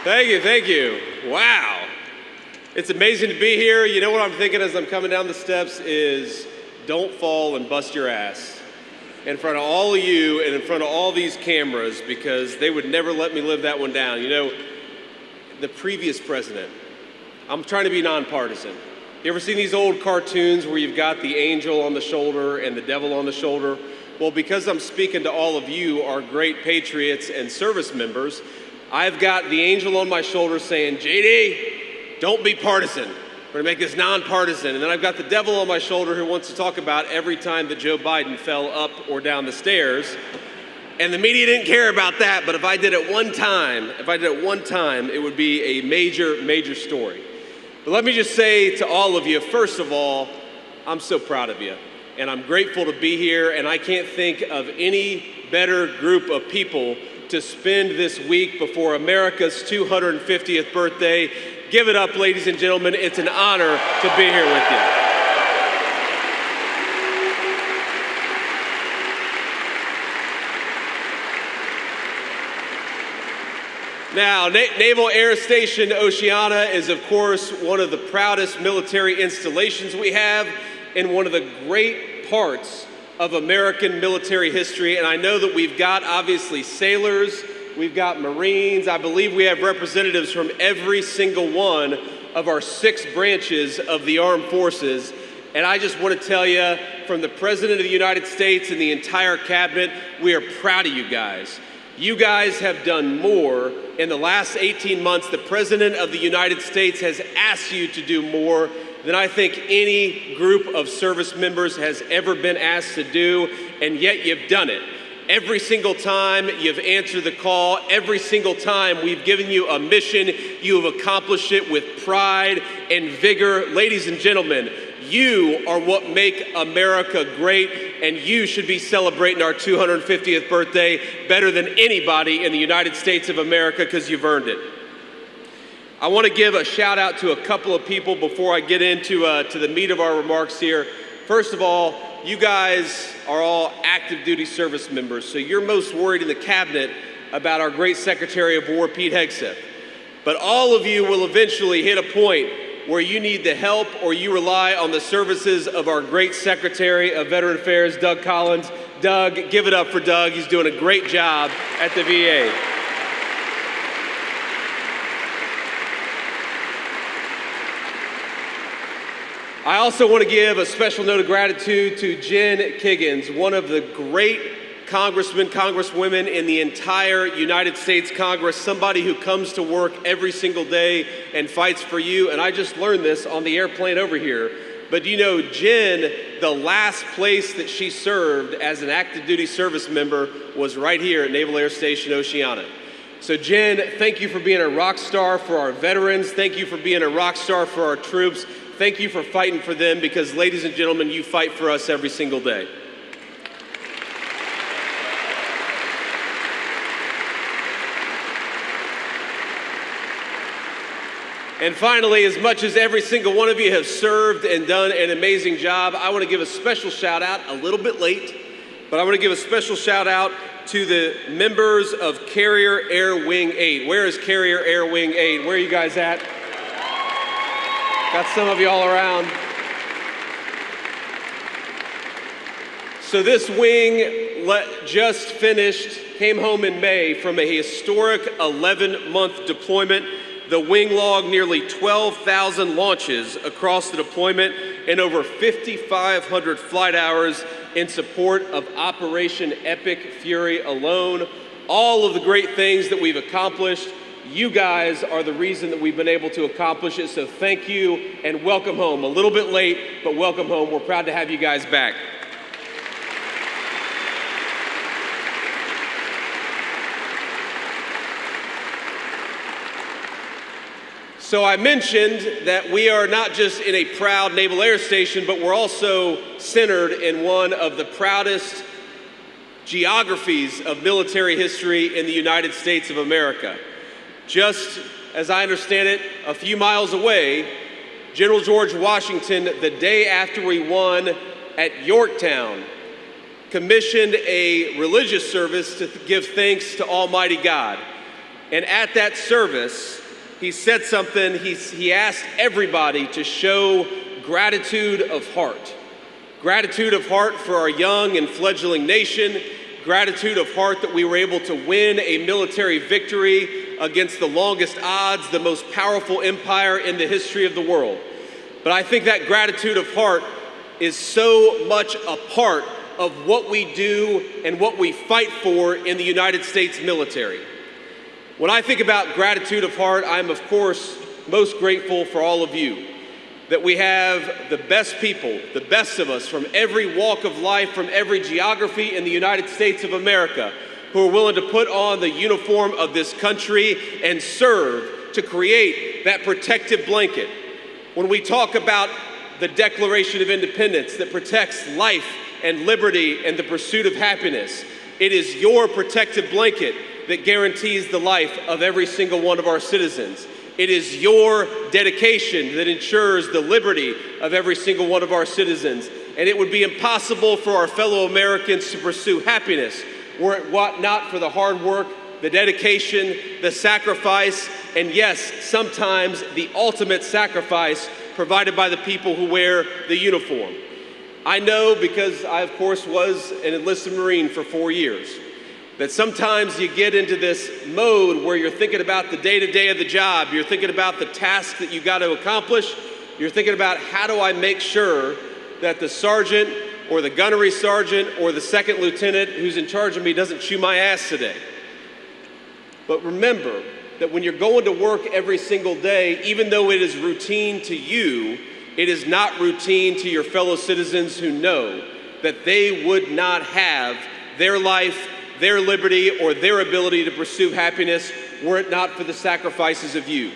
Thank you, thank you. Wow. It's amazing to be here. You know what I'm thinking as I'm coming down the steps is don't fall and bust your ass in front of all of you and in front of all these cameras, because they would never let me live that one down. You know, the previous president, I'm trying to be nonpartisan. You ever seen these old cartoons where you've got the angel on the shoulder and the devil on the shoulder? Well, because I'm speaking to all of you, our great patriots and service members, I've got the angel on my shoulder saying, JD, don't be partisan. We're gonna make this nonpartisan. And then I've got the devil on my shoulder who wants to talk about every time that Joe Biden fell up or down the stairs. And the media didn't care about that, but if I did it one time, it would be a major, major story. But let me just say to all of you, first of all, I'm so proud of you. And I'm grateful to be here, and I can't think of any better group of people to spend this week before America's 250th birthday. Give it up, ladies and gentlemen. It's an honor to be here with you. Now, Naval Air Station Oceana is, of course, one of the proudest military installations we have and one of the great parts of American military history. And I know that we've got, obviously, sailors, we've got Marines. I believe we have representatives from every single one of our 6 branches of the armed forces. And I just want to tell you, from the President of the United States and the entire cabinet, we are proud of you guys. You guys have done more in the last 18 months. The President of the United States has asked you to do more than I think any group of service members has ever been asked to do, and yet you've done it. Every single time you've answered the call, every single time we've given you a mission, you have accomplished it with pride and vigor. Ladies and gentlemen, you are what make America great, and you should be celebrating our 250th birthday better than anybody in the United States of America, because you've earned it. I want to give a shout out to a couple of people before I get into to the meat of our remarks here. First of all, you guys are all active duty service members, so you're most worried in the cabinet about our great Secretary of War, Pete Hegseth. But all of you will eventually hit a point where you need the help or you rely on the services of our great Secretary of Veteran Affairs, Doug Collins. Doug, give it up for Doug. He's doing a great job at the VA. I also want to give a special note of gratitude to Jen Kiggins, one of the great congressmen, congresswomen in the entire United States Congress, somebody who comes to work every single day and fights for you. And I just learned this on the airplane over here. But you know, Jen, the last place that she served as an active duty service member was right here at Naval Air Station Oceana. So Jen, thank you for being a rock star for our veterans. Thank you for being a rock star for our troops. Thank you for fighting for them, because, ladies and gentlemen, you fight for us every single day. And finally, as much as every single one of you have served and done an amazing job, I want to give a special shout out, a little bit late, but I want to give a special shout out to the members of Carrier Air Wing 8. Where is Carrier Air Wing 8? Where are you guys at? Got some of you all around. So this wing just finished, came home in May from a historic 11-month deployment. The wing logged nearly 12,000 launches across the deployment and over 5,500 flight hours in support of Operation Epic Fury alone. All of the great things that we've accomplished, you guys are the reason that we've been able to accomplish it. So thank you and welcome home. A little bit late, but welcome home. We're proud to have you guys back. So I mentioned that we are not just in a proud Naval Air Station, but we're also centered in one of the proudest geographies of military history in the United States of America. Just as I understand it, a few miles away, General George Washington, the day after we won at Yorktown, commissioned a religious service to give thanks to Almighty God. And at that service, he said something. He asked everybody to show gratitude of heart. Gratitude of heart for our young and fledgling nation. Gratitude of heart that we were able to win a military victory against the longest odds, the most powerful empire in the history of the world. But I think that gratitude of heart is so much a part of what we do and what we fight for in the United States military. When I think about gratitude of heart, I'm of course most grateful for all of you, that we have the best people, the best of us from every walk of life, from every geography in the United States of America, who are willing to put on the uniform of this country and serve to create that protective blanket. When we talk about the Declaration of Independence that protects life and liberty and the pursuit of happiness, it is your protective blanket that guarantees the life of every single one of our citizens. It is your dedication that ensures the liberty of every single one of our citizens. And it would be impossible for our fellow Americans to pursue happiness were it not for the hard work, the dedication, the sacrifice, and yes, sometimes the ultimate sacrifice provided by the people who wear the uniform. I know, because I of course was an enlisted Marine for 4 years, that sometimes you get into this mode where you're thinking about the day-to-day of the job, you're thinking about the task that you got to accomplish, you're thinking about how do I make sure that the sergeant or the gunnery sergeant or the second lieutenant who's in charge of me doesn't chew my ass today. But remember that when you're going to work every single day, even though it is routine to you, it is not routine to your fellow citizens who know that they would not have their life, their liberty, or their ability to pursue happiness were it not for the sacrifices of you.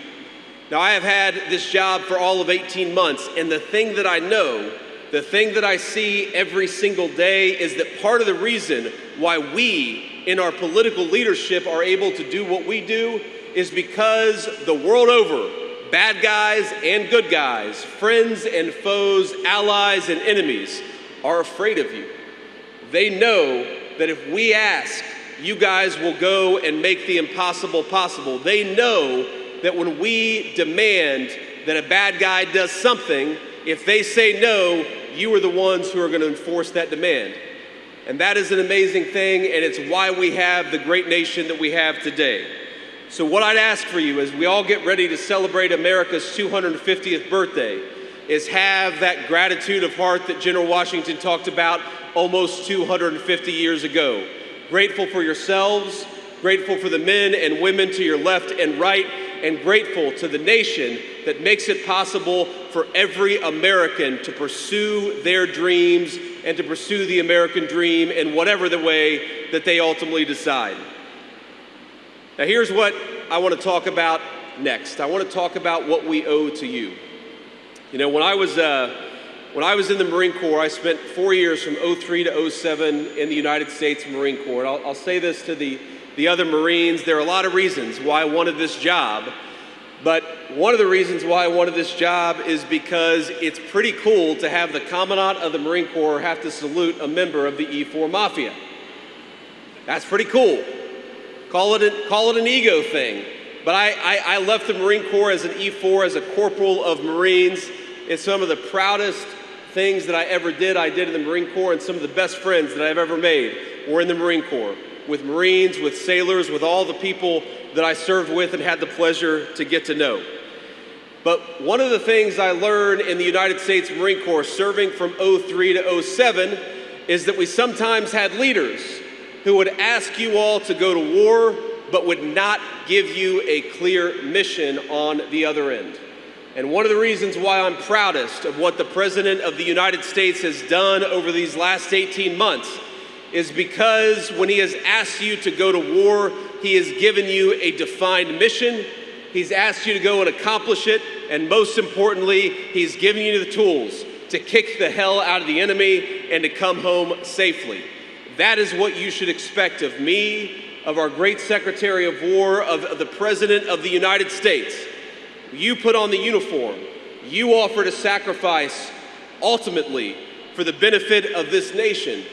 Now, I have had this job for all of 18 months, and the thing that I know, the thing that I see every single day is that part of the reason why we in our political leadership are able to do what we do is because the world over, bad guys and good guys, friends and foes, allies and enemies are afraid of you. They know that if we ask, you guys will go and make the impossible possible. They know that when we demand that a bad guy does something, if they say no, you are the ones who are going to enforce that demand. And that is an amazing thing, and it's why we have the great nation that we have today. So what I'd ask for you as we all get ready to celebrate America's 250th birthday is have that gratitude of heart that General Washington talked about almost 250 years ago. Grateful for yourselves, grateful for the men and women to your left and right, and grateful to the nation that makes it possible for every American to pursue their dreams and to pursue the American dream in whatever the way that they ultimately decide. Now here's what I want to talk about next. I want to talk about what we owe to you. You know, when I was in the Marine Corps, I spent 4 years from 03 to 07 in the United States Marine Corps. And I'll say this to the other Marines. There are a lot of reasons why I wanted this job. But one of the reasons why I wanted this job is because it's pretty cool to have the Commandant of the Marine Corps have to salute a member of the E4 Mafia. That's pretty cool. Call it an ego thing. But I left the Marine Corps as an E4, as a corporal of Marines. It's some of the proudest things that I ever did. I did in the Marine Corps, and some of the best friends that I've ever made were in the Marine Corps, with Marines, with sailors, with all the people that I served with and had the pleasure to get to know. But one of the things I learned in the United States Marine Corps, serving from 03 to 07, is that we sometimes had leaders who would ask you all to go to war, but would not give you a clear mission on the other end. And one of the reasons why I'm proudest of what the President of the United States has done over these last 18 months is because when he has asked you to go to war, he has given you a defined mission. He's asked you to go and accomplish it. And most importantly, he's given you the tools to kick the hell out of the enemy and to come home safely. That is what you should expect of me, of our great Secretary of War, of the President of the United States. You put on the uniform. You offer to sacrifice ultimately for the benefit of this nation.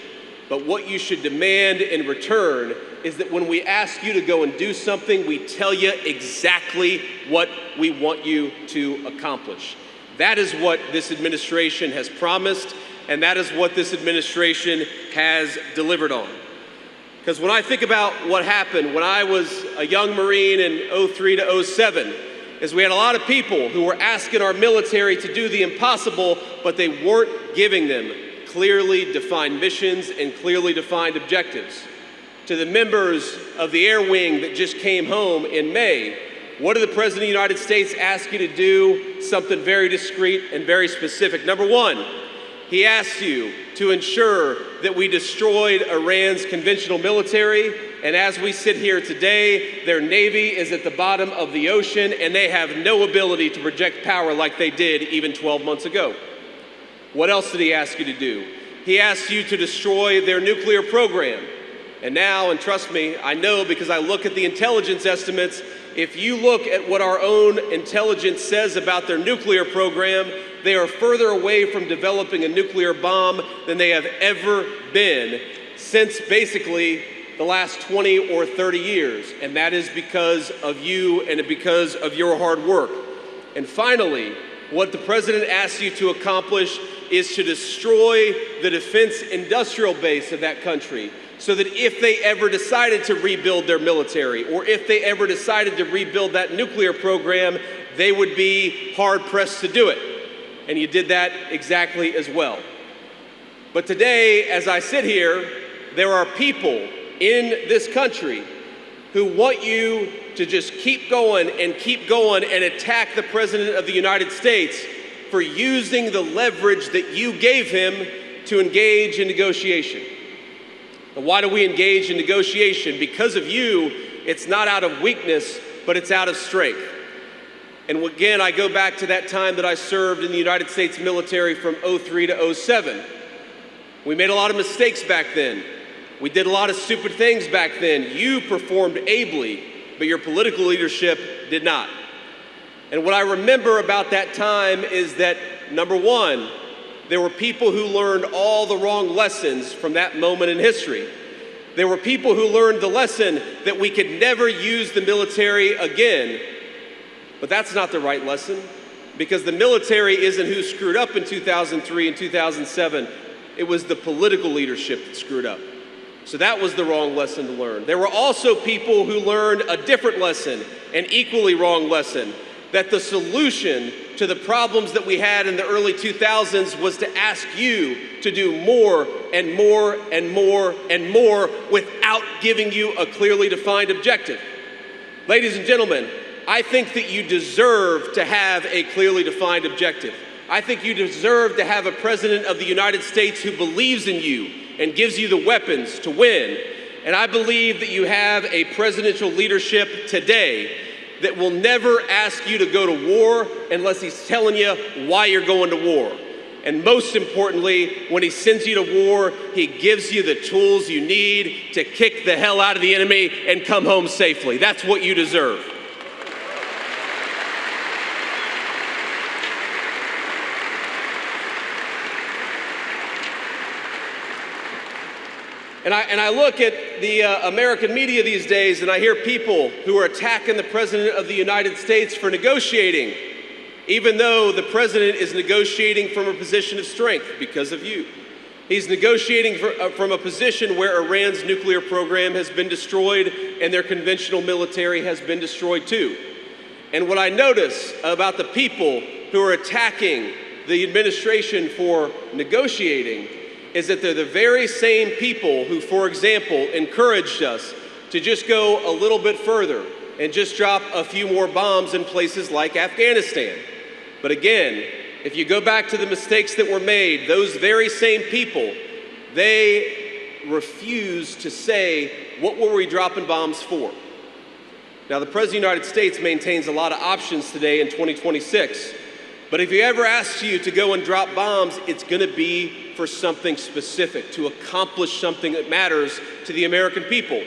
But what you should demand in return is that when we ask you to go and do something, we tell you exactly what we want you to accomplish. That is what this administration has promised, and that is what this administration has delivered on. Because when I think about what happened when I was a young Marine in 03 to 07, is we had a lot of people who were asking our military to do the impossible, but they weren't giving them clearly defined missions and clearly defined objectives. To the members of the Air Wing that just came home in May, what did the President of the United States ask you to do? Something very discreet and very specific. Number one, he asked you to ensure that we destroyed Iran's conventional military, and as we sit here today, their Navy is at the bottom of the ocean, and they have no ability to project power like they did even 12 months ago. What else did he ask you to do? He asked you to destroy their nuclear program. And now, and trust me, I know because I look at the intelligence estimates, if you look at what our own intelligence says about their nuclear program, they are further away from developing a nuclear bomb than they have ever been since basically the last 20 or 30 years. And that is because of you and because of your hard work. And finally, what the President asks you to accomplish is to destroy the defense industrial base of that country, so that if they ever decided to rebuild their military, or if they ever decided to rebuild that nuclear program, they would be hard-pressed to do it. And you did that exactly as well. But today, as I sit here, there are people in this country who want you to just keep going and attack the President of the United States for using the leverage that you gave him to engage in negotiation. And why do we engage in negotiation? Because of you, it's not out of weakness, but it's out of strength. And again, I go back to that time that I served in the United States military from 03 to 07. We made a lot of mistakes back then. We did a lot of stupid things back then. You performed ably, but your political leadership did not. And what I remember about that time is that, number one, there were people who learned all the wrong lessons from that moment in history. There were people who learned the lesson that we could never use the military again. But that's not the right lesson, because the military isn't who screwed up in 2003 and 2007. It was the political leadership that screwed up. So that was the wrong lesson to learn. There were also people who learned a different lesson, an equally wrong lesson, that the solution to the problems that we had in the early 2000s was to ask you to do more and more and more and more without giving you a clearly defined objective. Ladies and gentlemen, I think that you deserve to have a clearly defined objective. I think you deserve to have a President of the United States who believes in you and gives you the weapons to win. And I believe that you have a presidential leadership today that will never ask you to go to war unless he's telling you why you're going to war. And most importantly, when he sends you to war, he gives you the tools you need to kick the hell out of the enemy and come home safely. That's what you deserve. And I look at the American media these days, and I hear people who are attacking the President of the United States for negotiating, even though the President is negotiating from a position of strength because of you. He's negotiating from a position where Iran's nuclear program has been destroyed and their conventional military has been destroyed too. And what I notice about the people who are attacking the administration for negotiating is that they're the very same people who, for example, encouraged us to just go a little bit further and just drop a few more bombs in places like Afghanistan. But again, if you go back to the mistakes that were made, those very same people, they refuse to say, what were we dropping bombs for? Now, the President of the United States maintains a lot of options today in 2026. But if he ever asks you to go and drop bombs, it's going to be for something specific, to accomplish something that matters to the American people.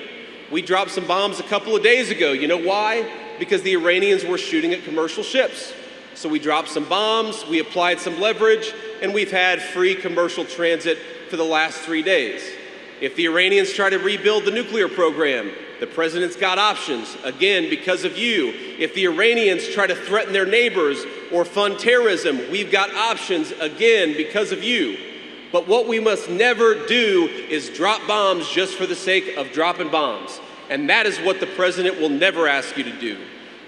We dropped some bombs a couple of days ago. You know why? Because the Iranians were shooting at commercial ships. So we dropped some bombs, we applied some leverage, and we've had free commercial transit for the last 3 days. If the Iranians try to rebuild the nuclear program, the president's got options, again, because of you. If the Iranians try to threaten their neighbors or fund terrorism, we've got options, again, because of you. But what we must never do is drop bombs just for the sake of dropping bombs. And that is what the president will never ask you to do.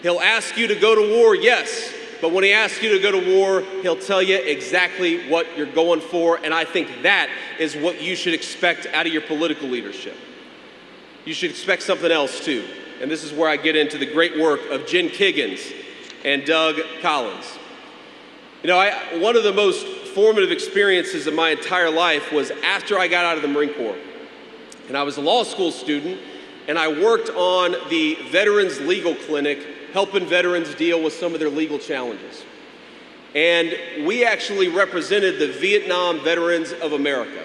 He'll ask you to go to war, yes, but when he asks you to go to war, he'll tell you exactly what you're going for, and I think that is what you should expect out of your political leadership. You should expect something else too, and this is where I get into the great work of Jen Kiggins and Doug Collins. You know, one of the most formative experiences of my entire life was after I got out of the Marine Corps, and I was a law school student, and I worked on the Veterans Legal Clinic, helping veterans deal with some of their legal challenges. And we actually represented the Vietnam Veterans of America.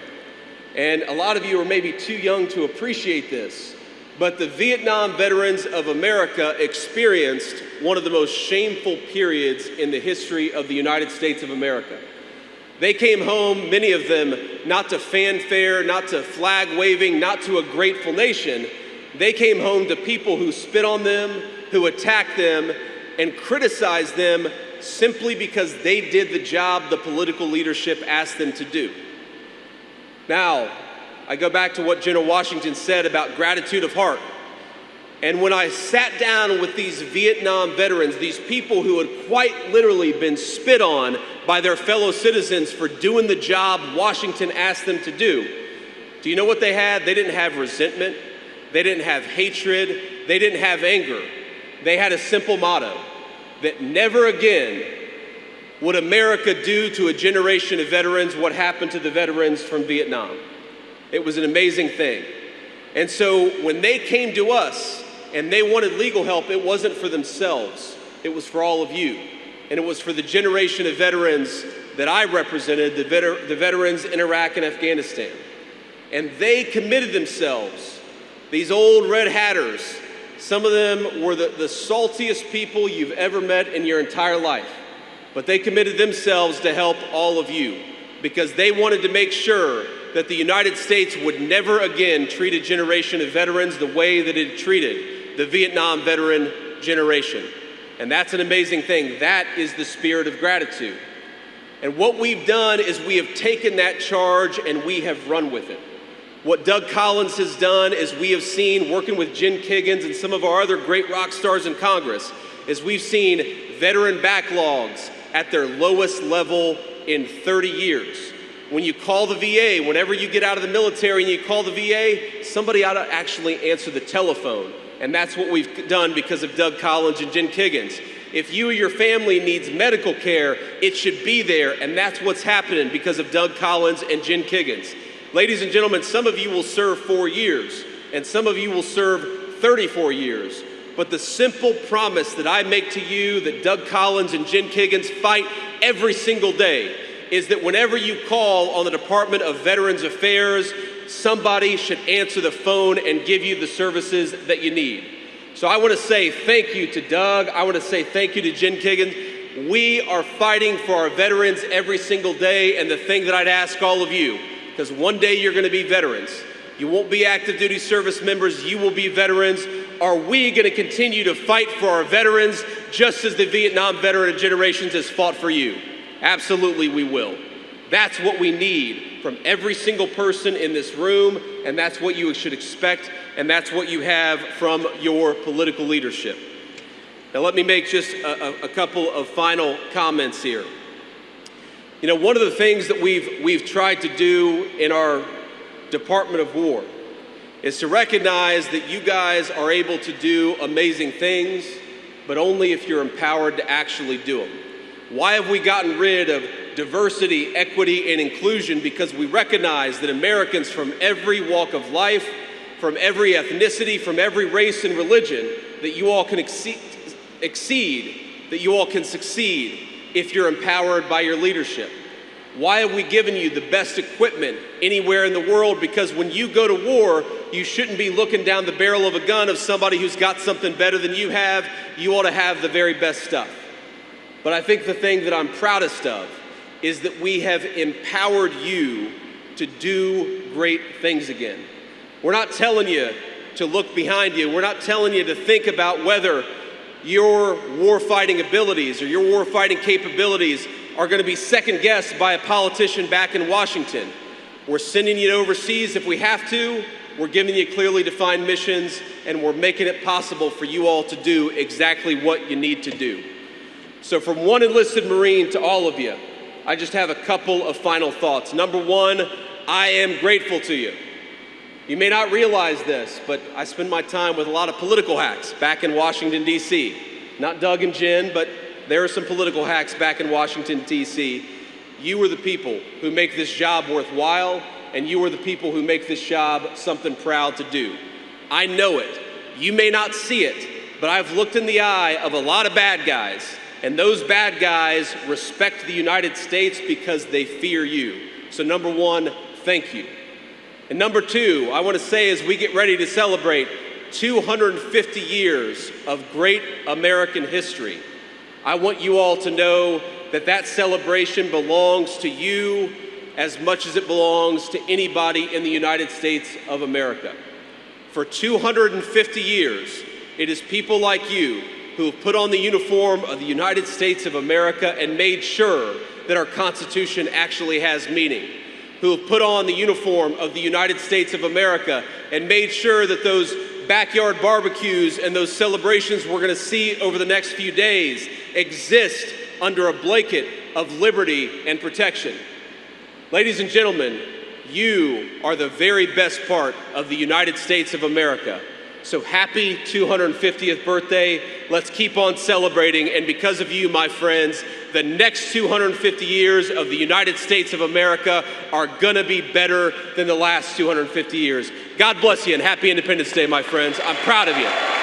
And a lot of you are maybe too young to appreciate this, but the Vietnam Veterans of America experienced one of the most shameful periods in the history of the United States of America. They came home, many of them, not to fanfare, not to flag waving, not to a grateful nation. They came home to people who spit on them, who attacked them, and criticized them simply because they did the job the political leadership asked them to do. Now, I go back to what General Washington said about gratitude of heart. And when I sat down with these Vietnam veterans, these people who had quite literally been spit on by their fellow citizens for doing the job Washington asked them to do you know what they had? They didn't have resentment. They didn't have hatred. They didn't have anger. They had a simple motto, that never again would America do to a generation of veterans what happened to the veterans from Vietnam. It was an amazing thing. And so when they came to us and they wanted legal help, it wasn't for themselves. It was for all of you. And it was for the generation of veterans that I represented, the veterans in Iraq and Afghanistan. And they committed themselves, these old red hatters. Some of them were the saltiest people you've ever met in your entire life. But they committed themselves to help all of you because they wanted to make sure that the United States would never again treat a generation of veterans the way that it treated the Vietnam veteran generation. And that's an amazing thing. That is the spirit of gratitude. And what we've done is we have taken that charge and we have run with it. What Doug Collins has done is we have seen, working with Jen Kiggins and some of our other great rock stars in Congress, is we've seen veteran backlogs at their lowest level in 30 years. When you call the VA, whenever you get out of the military and you call the VA, somebody ought to actually answer the telephone. And that's what we've done because of Doug Collins and Jen Kiggins. If you or your family needs medical care, it should be there, and that's what's happening because of Doug Collins and Jen Kiggins. Ladies and gentlemen, some of you will serve 4 years, and some of you will serve 34 years. But the simple promise that I make to you that Doug Collins and Jen Kiggins fight every single day is that whenever you call on the Department of Veterans Affairs, somebody should answer the phone and give you the services that you need. So I want to say thank you to Doug. I want to say thank you to Jen Kiggins. We are fighting for our veterans every single day, and the thing that I'd ask all of you, because one day you're going to be veterans. You won't be active duty service members, you will be veterans. Are we going to continue to fight for our veterans just as the Vietnam veteran generations has fought for you? Absolutely we will. That's what we need from every single person in this room, and that's what you should expect, and that's what you have from your political leadership. Now let me make just a couple of final comments here. You know, one of the things that we've tried to do in our Department of War is to recognize that you guys are able to do amazing things, but only if you're empowered to actually do them. Why have we gotten rid of diversity, equity, and inclusion? Because we recognize that Americans from every walk of life, from every ethnicity, from every race and religion, that you all can exceed, that you all can succeed if you're empowered by your leadership. Why have we given you the best equipment anywhere in the world? Because when you go to war, you shouldn't be looking down the barrel of a gun of somebody who's got something better than you have. You ought to have the very best stuff. But I think the thing that I'm proudest of is that we have empowered you to do great things again. We're not telling you to look behind you. We're not telling you to think about whether your warfighting abilities or your warfighting capabilities are going to be second-guessed by a politician back in Washington. We're sending you overseas if we have to. We're giving you clearly defined missions, and we're making it possible for you all to do exactly what you need to do. So from one enlisted Marine to all of you, I just have a couple of final thoughts. Number one, I am grateful to you. You may not realize this, but I spend my time with a lot of political hacks back in Washington, D.C. Not Doug and Jen, but there are some political hacks back in Washington, D.C. You are the people who make this job worthwhile, and you are the people who make this job something proud to do. I know it. You may not see it, but I've looked in the eye of a lot of bad guys, and those bad guys respect the United States because they fear you. So number one, thank you. And number two, I want to say as we get ready to celebrate 250 years of great American history, I want you all to know that that celebration belongs to you as much as it belongs to anybody in the United States of America. For 250 years, it is people like you who have put on the uniform of the United States of America and made sure that our Constitution actually has meaning, who have put on the uniform of the United States of America and made sure that those backyard barbecues and those celebrations we're going to see over the next few days exist under a blanket of liberty and protection. Ladies and gentlemen, you are the very best part of the United States of America. So happy 250th birthday. Let's keep on celebrating. And because of you, my friends, the next 250 years of the United States of America are gonna be better than the last 250 years. God bless you and happy Independence Day, my friends. I'm proud of you.